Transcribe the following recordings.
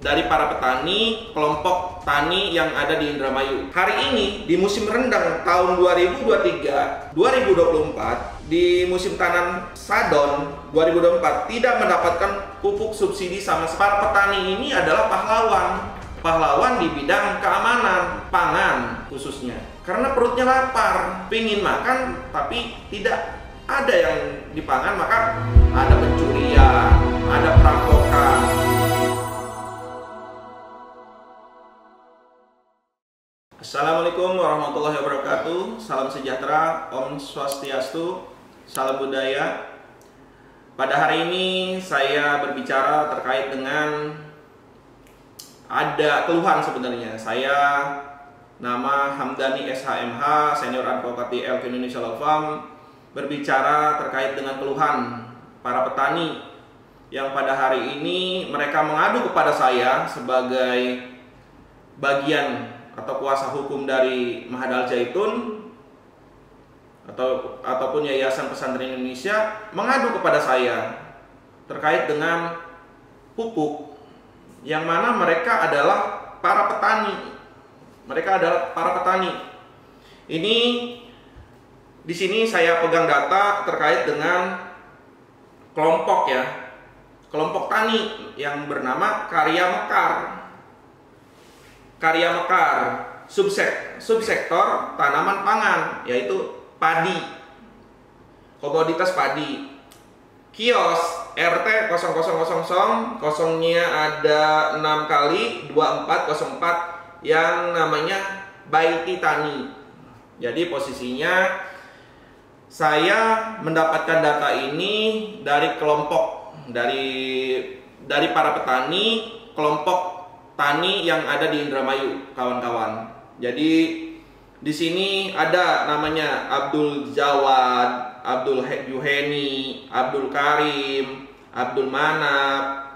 dari para petani, kelompok tani yang ada di Indramayu. Hari ini di musim rendang tahun 2023-2024, di musim tanam Sadon 2024 tidak mendapatkan pupuk subsidi sama sekali. Para petani ini adalah pahlawan di bidang keamanan pangan khususnya, karena perutnya lapar, pingin makan tapi tidak ada yang dipangan, maka ada pencurian, ada perampokan. Assalamualaikum warahmatullahi wabarakatuh. Salam sejahtera, Om Swastiastu, salam budaya. Pada hari ini saya berbicara terkait dengan ada keluhan sebenarnya. Saya nama Hamdani SHMH, Senior Advokat di Elk Indonesia Law Firm, berbicara terkait dengan keluhan para petani yang pada hari ini mereka mengadu kepada saya sebagai bagian atau kuasa hukum dari Ma'had Al-Zaitun ataupun Yayasan Pesantren Indonesia, mengadu kepada saya terkait dengan pupuk yang mana mereka adalah para petani. Ini di sini saya pegang data terkait dengan kelompok tani yang bernama Karya Mekar, subsektor tanaman pangan, yaitu padi, komoditas padi. Kios RT 0000, kosongnya ada 6 kali 2404 yang namanya Baiti Tani. Jadi posisinya saya mendapatkan data ini dari kelompok dari para petani, kelompok tani yang ada di Indramayu, kawan-kawan. Jadi di sini ada namanya Abdul Jawad, Abdul Juheni, Abdul Karim, Abdul Manap,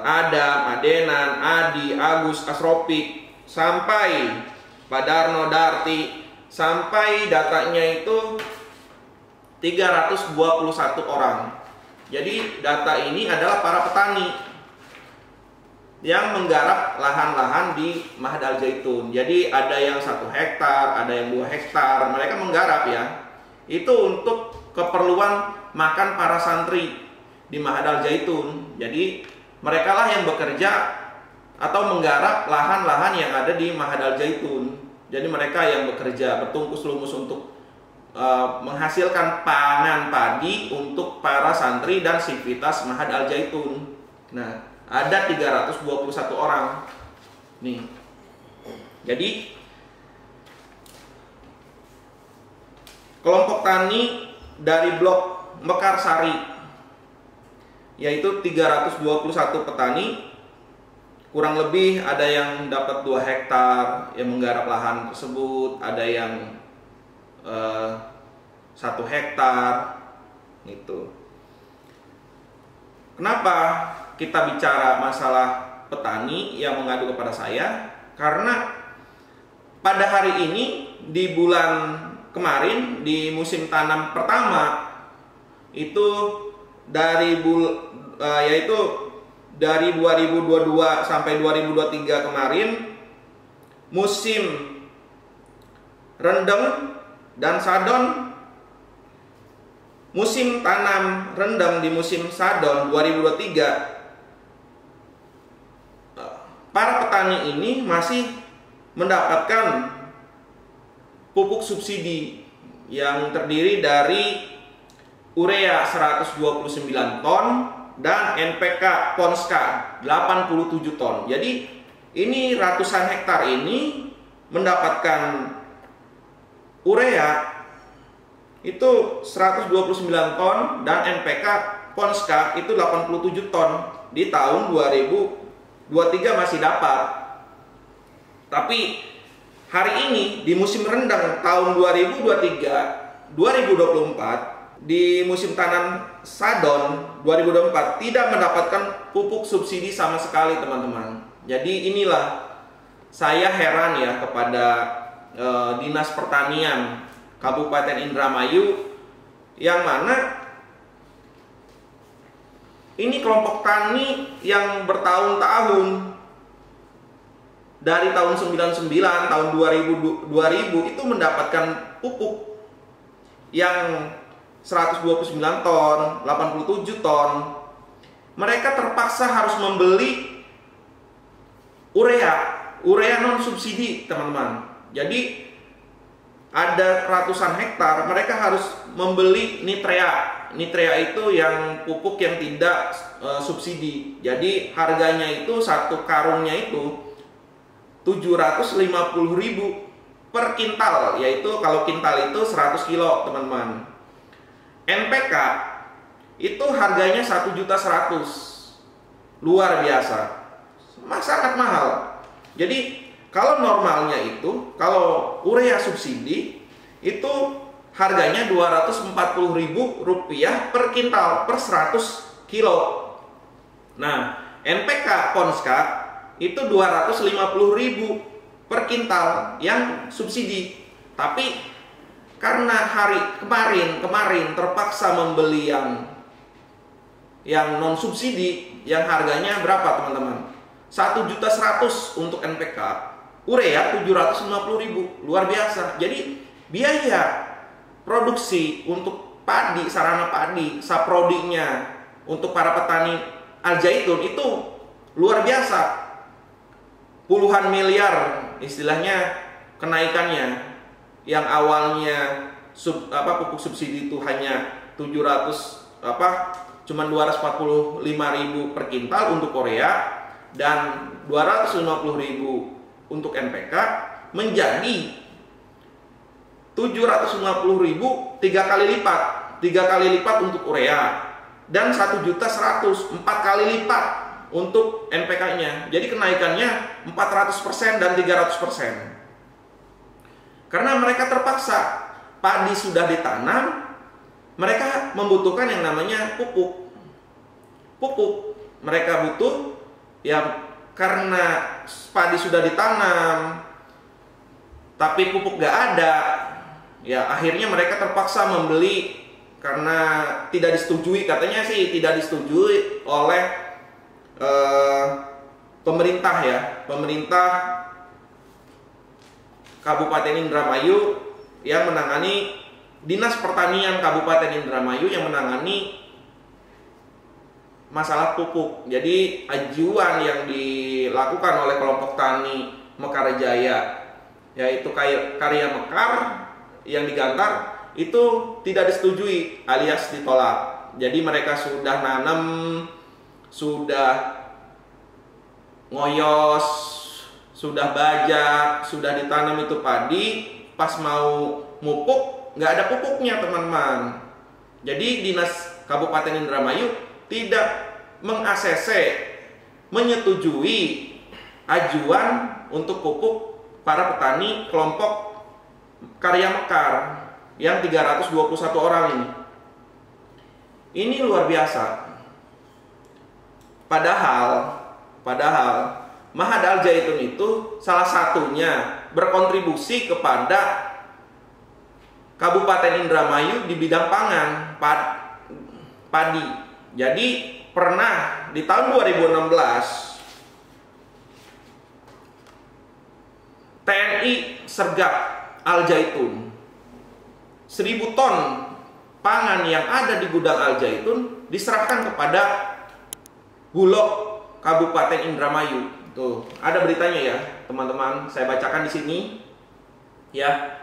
Adam, Adenan, Adi, Agus, Asropik, sampai Padarno, Darti, sampai datanya itu 321 orang. Jadi data ini adalah para petani yang menggarap lahan-lahan di Ma'had Al-Zaitun. Jadi ada yang 1 hektar, ada yang 2 hektar, mereka menggarap ya. Itu untuk keperluan makan para santri di Ma'had Al-Zaitun. Jadi mereka lah yang bekerja atau menggarap lahan-lahan yang ada di Ma'had Al-Zaitun. Jadi mereka yang bekerja bertungkus lumus untuk menghasilkan pangan padi untuk para santri dan sivitas Ma'had Al-Zaitun. Nah, ada 321 orang nih. Jadi kelompok tani dari blok Mekarsari, yaitu 321 petani, kurang lebih ada yang dapat 2 hektar yang menggarap lahan tersebut, ada yang 1 hektar gitu. Kenapa kita bicara masalah petani yang mengadu kepada saya? Karena pada hari ini di bulan kemarin di musim tanam pertama itu yaitu dari 2022 sampai 2023 kemarin, musim rendeng dan sadon, musim tanam rendang di musim Sadon 2023, para petani ini masih mendapatkan pupuk subsidi yang terdiri dari urea 129 ton dan NPK Ponska 87 ton. Jadi ini ratusan hektar ini mendapatkan urea itu 129 ton dan NPK Ponska itu 87 ton. Di tahun 2023 masih dapat. Tapi hari ini di musim rendang tahun 2023-2024, di musim tanam Sadon 2024 tidak mendapatkan pupuk subsidi sama sekali, teman-teman. Jadi inilah saya heran ya kepada Dinas Pertanian Kabupaten Indramayu, yang mana Ini kelompok tani yang bertahun-tahun, dari tahun 99, tahun 2000 itu mendapatkan pupuk yang 129 ton, 87 ton. Mereka terpaksa harus membeli urea non subsidi, teman-teman. Jadi ada ratusan hektar mereka harus membeli nitrea. Nitrea itu yang pupuk yang tidak subsidi. Jadi harganya itu satu karungnya itu 750.000 per kintal, yaitu kalau kintal itu 100 kilo, teman-teman. NPK itu harganya 1.100.000. Luar biasa. Sangat mahal. Jadi kalau normalnya itu, kalau urea subsidi itu harganya Rp240.000 per kintal per 100 kilo. Nah, NPK Konskat itu 250.000 per kintal yang subsidi. Tapi karena hari kemarin terpaksa membeli yang non subsidi, yang harganya berapa, teman-teman? 1.100.000 untuk NPK, urea 750.000. Luar biasa. Jadi biaya produksi untuk padi, sarana padi, saprodinya untuk para petani Al-Zaitun itu luar biasa. Puluhan miliar istilahnya kenaikannya. Yang awalnya pupuk subsidi itu hanya 245.000 per kintal untuk urea dan 250.000 untuk NPK menjadi 750.000, 3 kali lipat untuk urea, dan 1.100.000, 4 kali lipat untuk NPK-nya. Jadi kenaikannya 400% dan 300%. Karena mereka terpaksa, padi sudah ditanam, mereka membutuhkan yang namanya pupuk. Mereka butuh, ya karena padi sudah ditanam, tapi pupuk gak ada, ya akhirnya mereka terpaksa membeli karena tidak disetujui, katanya sih tidak disetujui oleh pemerintah ya, pemerintah Kabupaten Indramayu yang menangani, Dinas Pertanian Kabupaten Indramayu yang menangani masalah pupuk. Jadi ajuan yang dilakukan oleh kelompok tani Mekarjaya, yaitu Karya Mekar yang digantar, itu tidak disetujui alias ditolak. Jadi mereka sudah nanam, sudah ngoyos, sudah bajak, sudah ditanam itu padi, pas mau mupuk nggak ada pupuknya, teman-teman. Jadi Dinas Kabupaten Indramayu tidak meng-ACC, menyetujui ajuan untuk pupuk para petani kelompok Karya Mekar yang 321 orang ini. Ini luar biasa. Padahal Mahad Al-Zaitun itu salah satunya berkontribusi kepada Kabupaten Indramayu di bidang pangan, padi. Jadi pernah di tahun 2016 TNI sergap Al-Zaitun, 1.000 ton pangan yang ada di gudang Al-Zaitun diserahkan kepada Bulog Kabupaten Indramayu. Tuh, ada beritanya ya, teman-teman. Saya bacakan di sini. Ya.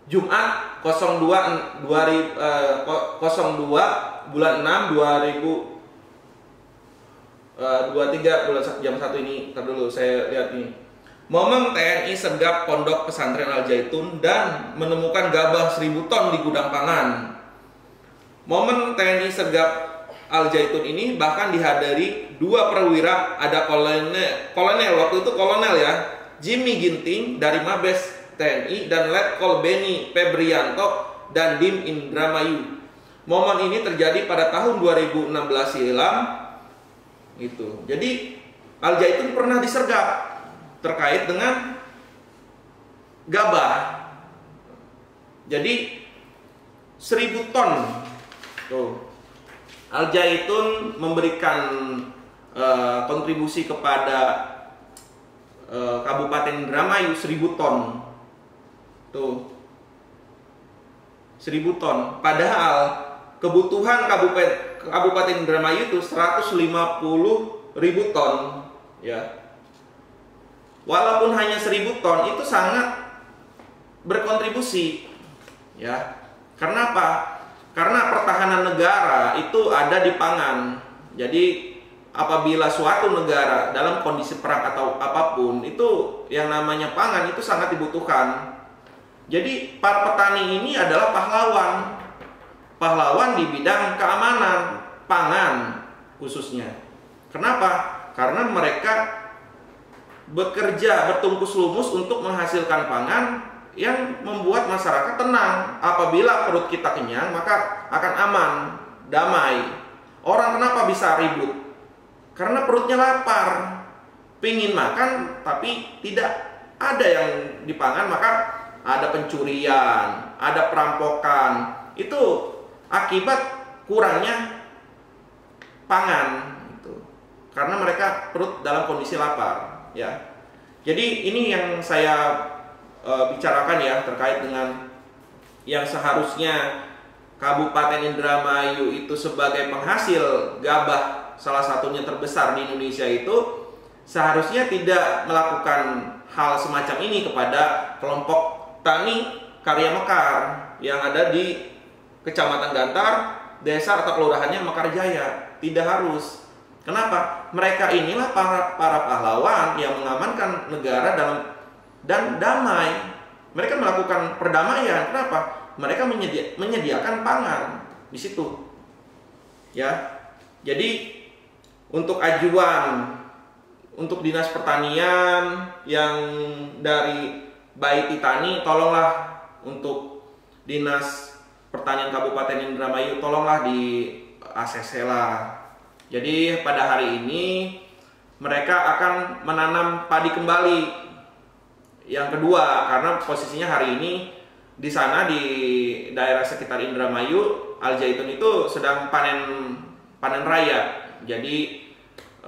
Jumat 02 bulan 6 2023 bulan jam 1 ini. Ntar dulu saya lihat nih. Momen TNI sergap Pondok Pesantren Al-Zaitun dan menemukan gabah 1.000 ton di gudang pangan. Momen TNI sergap Al-Zaitun ini bahkan dihadiri 2 perwira, ada kolonel waktu itu kolonel ya, Jimmy Ginting dari Mabes TNI dan Letkol Beni Febrianto dan Dim Indramayu. Momen ini terjadi pada tahun 2016 silam. Itu. Jadi Al-Zaitun pernah disergap terkait dengan gabah. Jadi 1.000 ton. Tuh. Al Zaitun memberikan kontribusi kepada Kabupaten Indramayu 1000 ton. Tuh. 1000 ton. Padahal kebutuhan Kabupaten Indramayu itu 150.000 ton, ya. Walaupun hanya 1000 ton itu sangat berkontribusi, ya. Karena apa? Karena pertahanan negara itu ada di pangan. Jadi apabila suatu negara dalam kondisi perang atau apapun, itu yang namanya pangan itu sangat dibutuhkan. Jadi para petani ini adalah pahlawan. Pahlawan di bidang keamanan pangan khususnya. Kenapa? Karena mereka bekerja bertungkus lumus untuk menghasilkan pangan yang membuat masyarakat tenang. Apabila perut kita kenyang, maka akan aman, damai. Orang kenapa bisa ribut? Karena perutnya lapar, pingin makan tapi tidak ada yang dipangan, maka ada pencurian, ada perampokan. Itu akibat kurangnya pangan, gitu. Karena mereka perut dalam kondisi lapar, ya. Jadi ini yang saya bicarakan ya, terkait dengan yang seharusnya Kabupaten Indramayu itu sebagai penghasil gabah salah satunya terbesar di Indonesia itu seharusnya tidak melakukan hal semacam ini kepada kelompok tani karya mekar yang ada di Kecamatan Gantar, desa atau kelurahannya Mekarjaya. Tidak harus. Kenapa? Mereka inilah para pahlawan yang mengamankan negara dan damai. Mereka melakukan perdamaian. Kenapa? Mereka menyediakan pangan di situ. Ya. Jadi untuk ajuan untuk Dinas Pertanian yang dari Baiti Tani, tolonglah untuk Dinas Pertanian Kabupaten Indramayu, tolonglah di ACC lah. Jadi pada hari ini mereka akan menanam padi kembali. Yang kedua, karena posisinya hari ini di sana di daerah sekitar Indramayu, Al Zaitun itu sedang panen raya. Jadi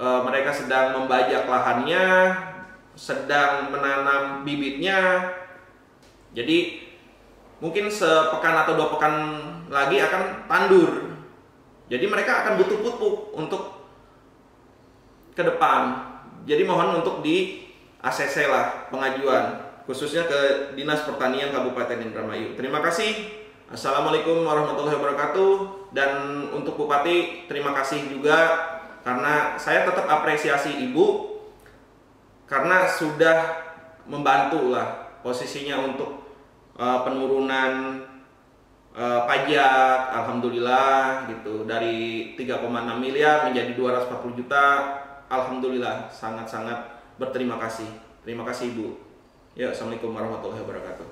mereka sedang membajak lahannya, sedang menanam bibitnya. Jadi mungkin sepekan atau 2 pekan lagi akan tandur. Jadi mereka akan butuh pupuk untuk ke depan. Jadi mohon untuk di ACC lah pengajuan, khususnya ke Dinas Pertanian Kabupaten Indramayu. Terima kasih. Assalamualaikum warahmatullahi wabarakatuh. Dan untuk Bupati, terima kasih juga karena saya tetap apresiasi Ibu karena sudah membantu lah posisinya untuk penurunan pajak, alhamdulillah gitu, dari 3,6 miliar menjadi 240 juta. Alhamdulillah, sangat-sangat berterima kasih. Terima kasih Ibu. Ya, assalamualaikum warahmatullahi wabarakatuh.